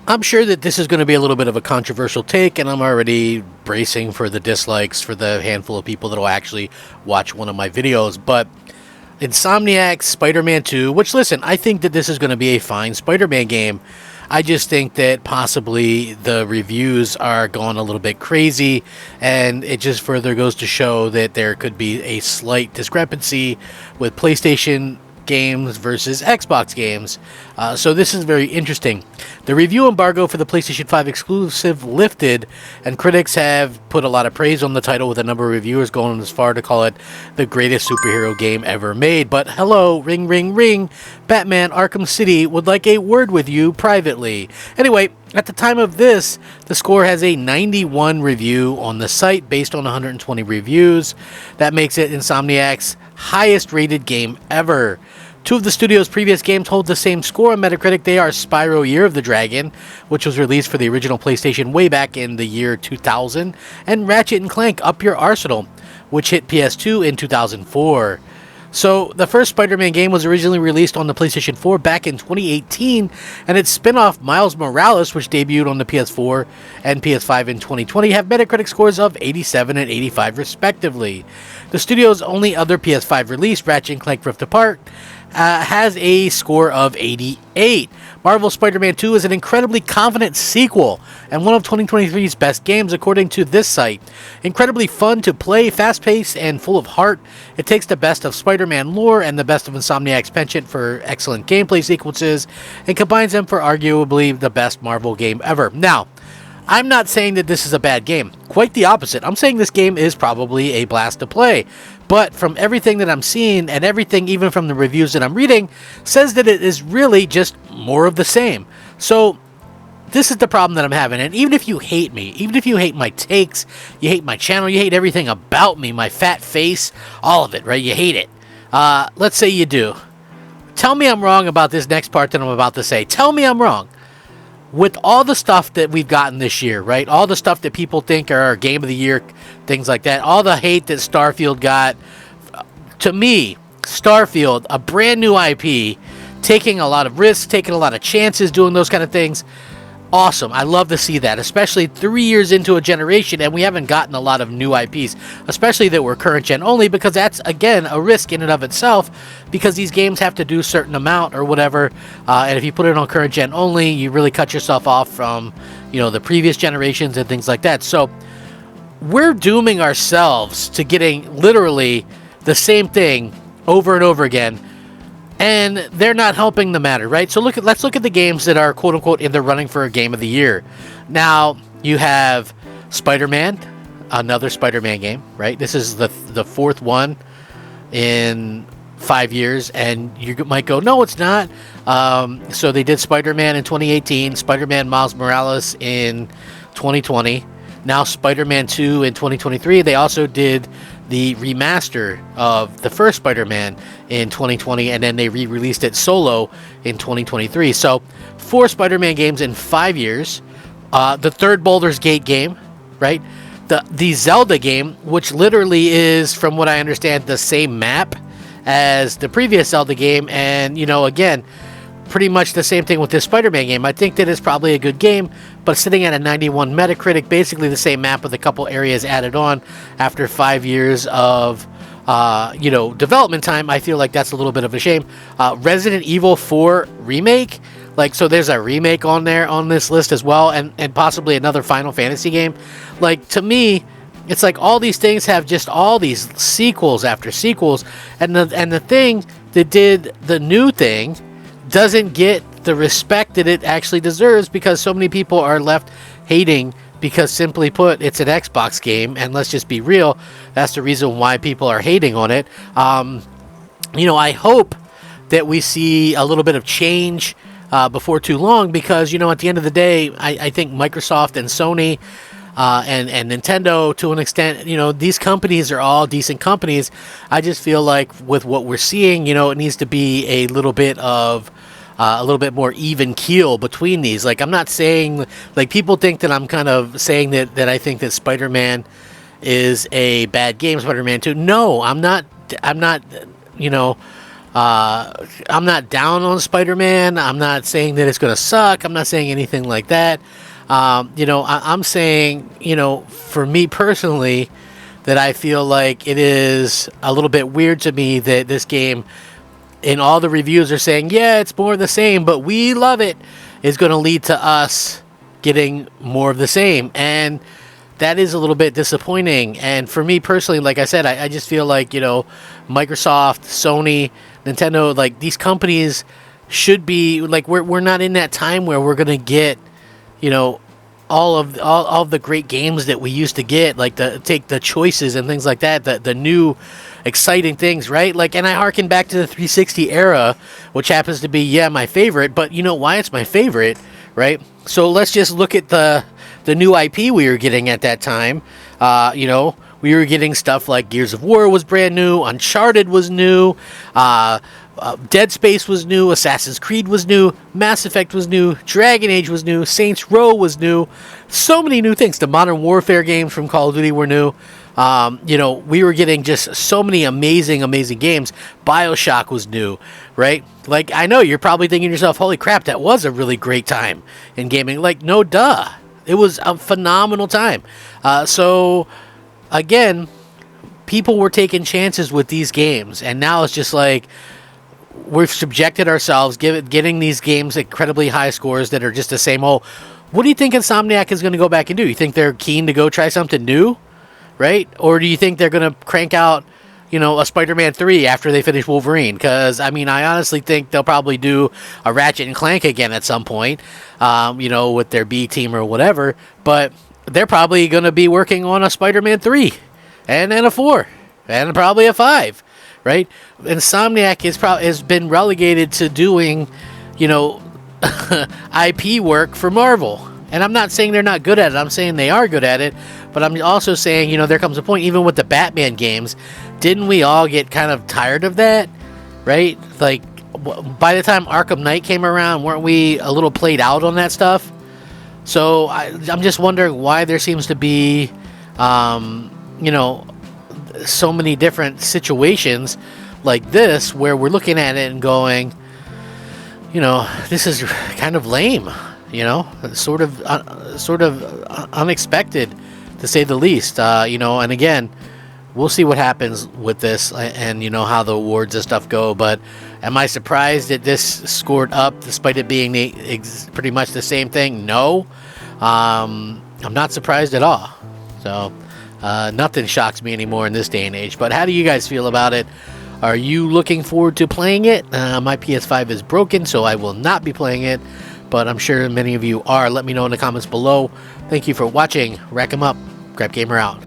I'm sure that this is going to be a little bit of a controversial take, and I'm already bracing for the dislikes for the handful of people that will actually watch one of my videos. But Insomniac's Spider-Man 2, which, listen, I think that this is going to be a fine Spider-Man game. I just think that possibly the reviews are going a little bit crazy, and it just further goes to show that there could be a slight discrepancy with PlayStation games versus Xbox games. So this is very interesting. The review embargo for the PlayStation 5 exclusive lifted, and critics have put a lot of praise on the title, with a number of reviewers going as far to call it the greatest superhero game ever made. But hello, ring, ring, ring. Batman Arkham City would like a word with you privately. Anyway, at the time of this, the score has a 91 review on the site based on 120 reviews. That makes it Insomniac's highest rated game ever. Two of the studio's previous games hold the same score on Metacritic. They are Spyro Year of the Dragon, which was released for the original PlayStation way back in the year 2000, and Ratchet & Clank Up Your Arsenal, which hit PS2 in 2004. So, the first Spider-Man game was originally released on the PlayStation 4 back in 2018, and its spin-off Miles Morales, which debuted on the PS4 and PS5 in 2020, have Metacritic scores of 87 and 85 respectively. The studio's only other PS5 release, Ratchet & Clank Rift Apart, has a score of 88. Marvel's Spider-Man 2 is an incredibly confident sequel and one of 2023's best games, according to this site. Incredibly fun to play, fast-paced, and full of heart, it takes the best of Spider-Man lore and the best of Insomniac's penchant for excellent gameplay sequences and combines them for arguably the best Marvel game ever. Now, I'm not saying that this is a bad game. Quite the opposite. I'm saying this game is probably a blast to play. But from everything that I'm seeing, and everything even from the reviews that I'm reading, says that it is really just more of the same. So this is the problem that I'm having. And even if you hate me, even if you hate my takes, you hate my channel, you hate everything about me, my fat face, all of it, right? You hate it. Let's say you do. Tell me I'm wrong about this next part that I'm about to say. Tell me I'm wrong. With all the stuff that we've gotten this year, right? All the stuff that people think are our game of the year, things like that. All the hate that Starfield got. To me, Starfield, a brand new IP, taking a lot of risks, taking a lot of chances, doing those kind of things. Awesome. I love to see that, especially 3 years into a generation, and we haven't gotten a lot of new IPs, especially that were current gen only, because that's, again, a risk in and of itself, because these games have to do a certain amount or whatever, and if you put it on current gen only, you really cut yourself off from, the previous generations and things like that. So we're dooming ourselves to getting literally the same thing over and over again, and they're not helping the matter, right? So let's look at the games that are quote unquote in the running for a game of the year. Now you have Spider-Man, another Spider-Man game, right? This is the fourth one in 5 years, and you might go, no, it's not. So they did Spider-Man in 2018, Spider-Man Miles Morales in 2020, now Spider-Man 2 in 2023. They also did the remaster of the first Spider-Man in 2020, and then they re-released it solo in 2023. So 4 Spider-Man games in 5 years. The third Baldur's Gate game, right? The Zelda game, which literally is, from what I understand, the same map as the previous Zelda game, and again, pretty much the same thing with this Spider-Man game. I think that it's probably a good game, but sitting at a 91 Metacritic, basically the same map with a couple areas added on after 5 years of development time, I feel like that's a little bit of a shame. Resident Evil 4 remake, so there's a remake on there on this list as well, and possibly another Final Fantasy game. To me, it's like all these things have just all these sequels after sequels, and the thing that did the new thing doesn't get the respect that it actually deserves, because so many people are left hating because, simply put, it's an Xbox game, and let's just be real, that's the reason why people are hating on it. I hope that we see a little bit of change before too long, because at the end of the day, I think Microsoft and Sony and Nintendo, to an extent, these companies are all decent companies. I just feel like with what we're seeing, it needs to be a little bit more even keel between these. I'm not saying, people think that I'm kind of saying that I think that Spider-Man is a bad game, Spider-Man 2. No, I'm not, I'm not down on Spider-Man. I'm not saying that it's going to suck. I'm not saying anything like that. I'm saying, for me personally, that I feel like it is a little bit weird to me that this game, and all the reviews are saying, yeah, it's more of the same, but we love it, is going to lead to us getting more of the same. And that is a little bit disappointing. And for me personally, like I said, I just feel like, Microsoft, Sony, Nintendo, like these companies should be like, we're not in that time where we're going to get, all of the great games that we used to get, like take the choices and things like that, the new exciting things, right? Like, and I harken back to the 360 era, which happens to be, my favorite, but you know why it's my favorite, right? So let's just look at the new IP we were getting at that time. We were getting stuff like Gears of War was brand new, Uncharted was new, Dead Space was new, Assassin's Creed was new, Mass Effect was new, Dragon Age was new, Saints Row was new, so many new things. The Modern Warfare games from Call of Duty were new. We were getting just so many amazing games. BioShock was new, right? Like, I know you're probably thinking to yourself, holy crap, that was a really great time in gaming. Like, no duh. It was a phenomenal time. So, again, people were taking chances with these games, and now it's just like, we've subjected ourselves, getting these games incredibly high scores that are just the same old. What do you think Insomniac is going to go back and do? You think they're keen to go try something new, right? Or do you think they're going to crank out, a Spider-Man 3 after they finish Wolverine? Because, I honestly think they'll probably do a Ratchet and Clank again at some point, with their B team or whatever. But they're probably going to be working on a Spider-Man 3 and then a 4 and probably a 5. Right? Insomniac has been relegated to doing, IP work for Marvel. And I'm not saying they're not good at it. I'm saying they are good at it. But I'm also saying, there comes a point, even with the Batman games, didn't we all get kind of tired of that? Right? Like, by the time Arkham Knight came around, weren't we a little played out on that stuff? So I'm just wondering why there seems to be, so many different situations like this where we're looking at it and going, this is kind of lame, sort of unexpected, to say the least. And again, we'll see what happens with this and how the awards and stuff go. But am I surprised that this scored up despite it being pretty much the same thing? No, I'm not surprised at all. So nothing shocks me anymore in this day and age. But how do you guys feel about it? Are you looking forward to playing it? My PS5 is broken, so I will not be playing it, but I'm sure many of you are. Let me know in the comments below. Thank you for watching. Rack 'em up. Crap Gamer out.